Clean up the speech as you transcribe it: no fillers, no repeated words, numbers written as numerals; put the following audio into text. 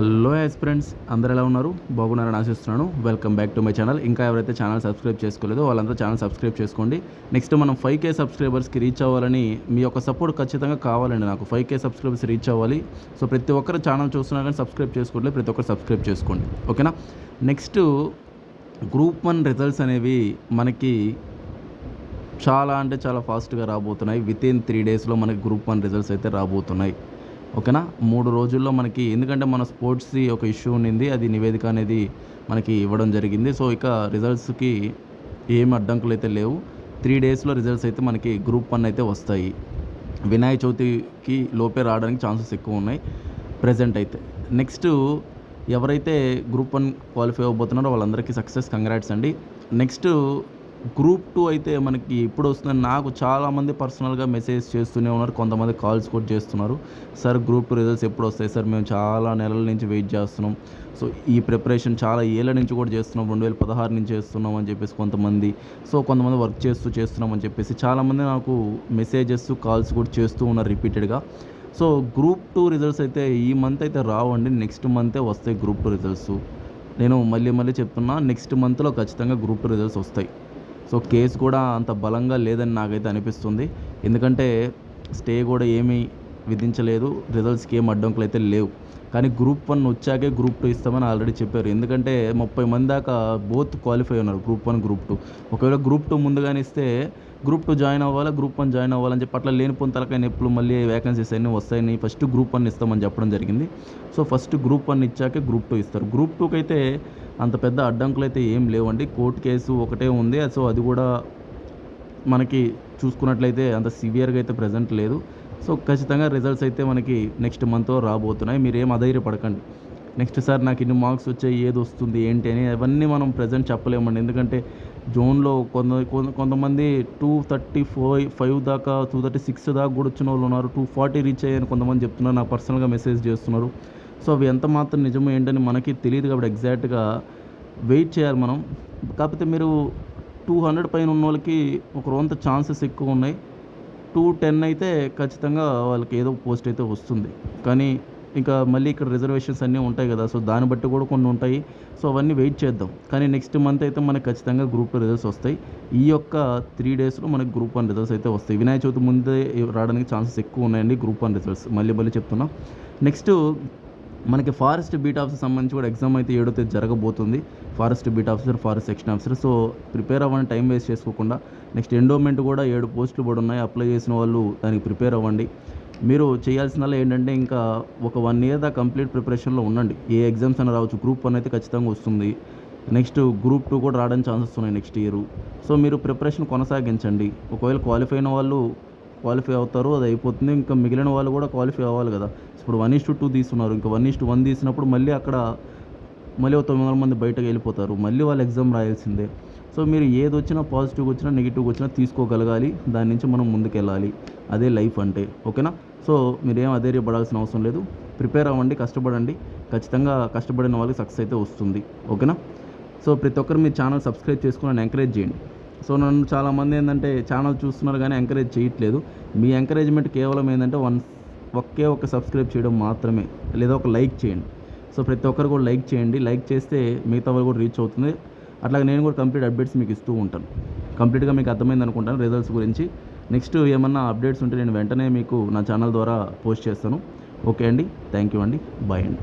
Hello friends, అందరు ఎలా ఉన్నారు? బాగున్నారని ఆశిస్తున్నాను. Welcome back to my channel. ఇంకా ఎవరైతే ఛానల్ సబ్స్క్రైబ్ చేసుకోలేదో వాళ్ళంతా ఛానల్ సబ్స్క్రైబ్ చేసుకోండి. నెక్స్ట్ మనం 5K సబ్స్క్రైబర్స్కి రీచ్ అవ్వాలని మీ యొక్క సపోర్ట్ ఖచ్చితంగా కావాలండి. నాకు 5K సబ్స్క్రైబర్స్ రీచ్ అవ్వాలి. సో ప్రతి ఒక్కరు ఛానల్ చూస్తున్నా కానీ సబ్స్క్రైబ్ చేసుకోవట్లేదు. ప్రతి ఒక్కరు సబ్స్క్రైబ్ చేసుకోండి, ఓకేనా? నెక్స్ట్ గ్రూప్ 1 రిజల్ట్స్ అనేవి మనకి చాలా అంటే చాలా ఫాస్ట్గా రాబోతున్నాయి. వితిన్ 3 డేస్లో మనకి గ్రూప్ 1 రిజల్ట్స్ అయితే రాబోతున్నాయి, ఓకేనా? 3 రోజుల్లో మనకి, ఎందుకంటే మన స్పోర్ట్స్ది ఒక ఇష్యూ ఉండింది, అది నివేదిక అనేది మనకి ఇవ్వడం జరిగింది. సో ఇక రిజల్ట్స్కి ఏం అడ్డంకులు అయితే లేవు. 3 డేస్లో రిజల్ట్స్ అయితే మనకి గ్రూప్ 1 అయితే వస్తాయి. వినాయక చవితికి లోపే రావడానికి ఛాన్సెస్ ఎక్కువ ఉన్నాయి ప్రజెంట్ అయితే. నెక్స్ట్ ఎవరైతే గ్రూప్ 1 క్వాలిఫై అవ్వబోతున్నారో వాళ్ళందరికీ సక్సెస్, కంగ్రాట్స్ అండి. నెక్స్ట్ గ్రూప్ 2 అయితే మనకి ఇప్పుడు వస్తుందని నాకు చాలామంది పర్సనల్గా మెసేజ్ చేస్తూనే ఉన్నారు. కొంతమంది కాల్స్ కూడా చేస్తున్నారు. సార్ గ్రూప్ 2 రిజల్ట్స్ ఎప్పుడు వస్తాయి సార్? మేము చాలా నెలల నుంచి వెయిట్ చేస్తున్నాం. సో ఈ ప్రిపరేషన్ చాలా ఏళ్ళ నుంచి కూడా చేస్తున్నాం, 2016 నుంచి చేస్తున్నాం అని చెప్పేసి కొంతమంది. సో కొంతమంది వర్క్ చేస్తున్నాం అని చెప్పేసి చాలామంది నాకు మెసేజెస్, కాల్స్ కూడా చేస్తూ ఉన్నారు రిపీటెడ్గా. సో గ్రూప్ 2 రిజల్ట్స్ అయితే ఈ మంత్ అయితే రావండి, నెక్స్ట్ మంతే వస్తాయి గ్రూప్ 2 రిజల్ట్స్. నేను మళ్ళీ చెప్తున్నా, నెక్స్ట్ మంత్లో ఖచ్చితంగా గ్రూప్ 2 రిజల్ట్స్ వస్తాయి. సో కేసు కూడా అంత బలంగా లేదని నాకైతే అనిపిస్తుంది. ఎందుకంటే స్టే కూడా ఏమీ విధించలేదు, రిజల్ట్స్కి ఏం అడ్డంకులు అయితే లేవు. కానీ గ్రూప్ 1 వచ్చాకే గ్రూప్ 2 ఇస్తామని ఆల్రెడీ చెప్పారు. ఎందుకంటే 30 మంది దాకా బోత్ క్వాలిఫై ఉన్నారు, గ్రూప్ 1, గ్రూప్ 2. ఒకవేళ గ్రూప్ 2 ముందుగానే ఇస్తే గ్రూప్ 2 జాయిన్ అవ్వాలి, గ్రూప్ 1 జాయిన్ అవ్వాలని చెప్పి అట్లా లేనిపోయిన తలకాయ నొప్పులు, మళ్ళీ వేకెన్సీస్ అన్నీ వస్తాయని ఫస్ట్ గ్రూప్ 1 ఇస్తామని చెప్పడం జరిగింది. సో ఫస్ట్ గ్రూప్ 1 ఇచ్చాకే గ్రూప్ 2 ఇస్తారు. గ్రూప్ 2కి అయితే అంత పెద్ద అడ్డంకులు అయితే ఏం లేవండి. కోర్టు కేసు ఒకటే ఉంది. సో అది కూడా మనకి చూసుకున్నట్లయితే అంత సివియర్గా అయితే ప్రజెంట్ లేదు. సో ఖచ్చితంగా రిజల్ట్స్ అయితే మనకి నెక్స్ట్ మంత్లో రాబోతున్నాయి. మీరేం అధైర్యపడకండి. నెక్స్ట్ సార్ నాకు ఇన్ని మార్క్స్ వచ్చాయి, ఏది వస్తుంది ఏంటి అని అవన్నీ మనం ప్రజెంట్ చెప్పలేమండి. ఎందుకంటే జోన్లో కొంతమంది 235 దాకా, 236 దాకా కూడా వచ్చిన వాళ్ళు ఉన్నారు. 240 రీచ్ అయ్యాయని కొంతమంది చెప్తున్నారు, నాకు పర్సనల్గా మెసేజ్ చేస్తున్నారు. సో అవి ఎంత మాత్రం నిజమో ఏంటని మనకి తెలియదు కాబట్టి ఎగ్జాక్ట్గా వెయిట్ చేయాలి మనం. కాకపోతే మీరు 200 పైన ఉన్న వాళ్ళకి ఒక రొంత ఛాన్సెస్ ఎక్కువ ఉన్నాయి. 210 అయితే ఖచ్చితంగా వాళ్ళకి ఏదో పోస్ట్ అయితే వస్తుంది. కానీ ఇంకా మళ్ళీ ఇక్కడ రిజర్వేషన్స్ అన్నీ ఉంటాయి కదా, సో దాన్ని బట్టి కూడా కొన్ని ఉంటాయి. సో అవన్నీ వెయిట్ చేద్దాం. కానీ నెక్స్ట్ మంత్ అయితే మనకి ఖచ్చితంగా గ్రూప్ 2 రిజల్ట్స్ వస్తాయి. ఈ యొక్క 3 డేస్లో మనకి గ్రూప్ 1 రిజల్ట్స్ అయితే వస్తాయి. వినాయక చవితి ముందే రావడానికి ఛాన్సెస్ ఎక్కువ ఉన్నాయండి గ్రూప్ 1 రిజల్ట్స్. మళ్ళీ చెప్తున్నా. నెక్స్ట్ మనకి ఫారెస్ట్ బీట్ ఆఫీసర్ సంబంధించి కూడా ఎగ్జామ్ అయితే 7వ తేదీ జరగబోతుంది. Forest beat officer, forest section officer. So prepare అవ్వండి, టైం వేస్ట్ చేసుకోకుండా. నెక్స్ట్ ఎండోమెంట్ కూడా 7 పోస్టులు కూడా ఉన్నాయి. అప్లై చేసిన వాళ్ళు దానికి ప్రిపేర్ అవ్వండి. మీరు చేయాల్సిందల్లా ఏంటంటే ఇంకా ఒక 1 ఇయర్ దాకా కంప్లీట్ ప్రిపరేషన్లో ఉండండి. ఏ ఎగ్జామ్స్ అయినా రావచ్చు. గ్రూప్ 1 అయితే ఖచ్చితంగా వస్తుంది. నెక్స్ట్ గ్రూప్ 2 కూడా రావడానికి ఛాన్సెస్ ఉన్నాయి నెక్స్ట్ ఇయర్. సో మీరు ప్రిపరేషన్ కొనసాగించండి. ఒకవేళ క్వాలిఫై అయిన వాళ్ళు క్వాలిఫై అవుతారు, అది అయిపోతుంది. ఇంకా మిగిలిన వాళ్ళు కూడా క్వాలిఫై అవ్వాలి కదా. ఇప్పుడు 1:2 తీసుకున్నారు, ఇంకా 1:1 తీసినప్పుడు మళ్ళీ అక్కడ మళ్ళీ 900 మంది బయటకు వెళ్ళిపోతారు. మళ్ళీ వాళ్ళు ఎగ్జామ్ రాయాల్సిందే. సో మీరు ఏది వచ్చినా, పాజిటివ్ వచ్చినా నెగిటివ్ వచ్చినా తీసుకోగలగాలి. దాని నుంచి మనం ముందుకెళ్ళాలి. అదే లైఫ్ అంటే, ఓకేనా? సో మీరేం అధైర్యపడాల్సిన అవసరం లేదు. ప్రిపేర్ అవ్వండి, కష్టపడండి. ఖచ్చితంగా కష్టపడిన వాళ్ళకి సక్సెస్ అయితే వస్తుంది, ఓకేనా? సో ప్రతి ఒక్కరు మీ ఛానల్ సబ్స్క్రైబ్ చేసుకుని నన్ను ఎంకరేజ్ చేయండి. సో నన్ను చాలామంది ఏంటంటే ఛానల్ చూస్తున్నారు కానీ ఎంకరేజ్ చేయట్లేదు. మీ ఎంకరేజ్మెంట్ కేవలం ఏంటంటే ఒకే ఒక సబ్స్క్రైబ్ చేయడం మాత్రమే, లేదా ఒక లైక్ చేయండి. సో ప్రతి ఒక్కరు కూడా లైక్ చేయండి. లైక్ చేస్తే మిగతా వాళ్ళు కూడా రీచ్ అవుతుంది. అట్లాగే నేను కూడా కంప్లీట్ అప్డేట్స్ మీకు ఇస్తూ ఉంటాను. కంప్లీట్గా మీకు అర్థమైంది అనుకుంటాను రిజల్ట్స్ గురించి. నెక్స్ట్ ఏమన్నా అప్డేట్స్ ఉంటే నేను వెంటనే మీకు నా ఛానల్ ద్వారా పోస్ట్ చేస్తాను. ఓకే అండి, థ్యాంక్ యూ అండి, బాయ్ అండి.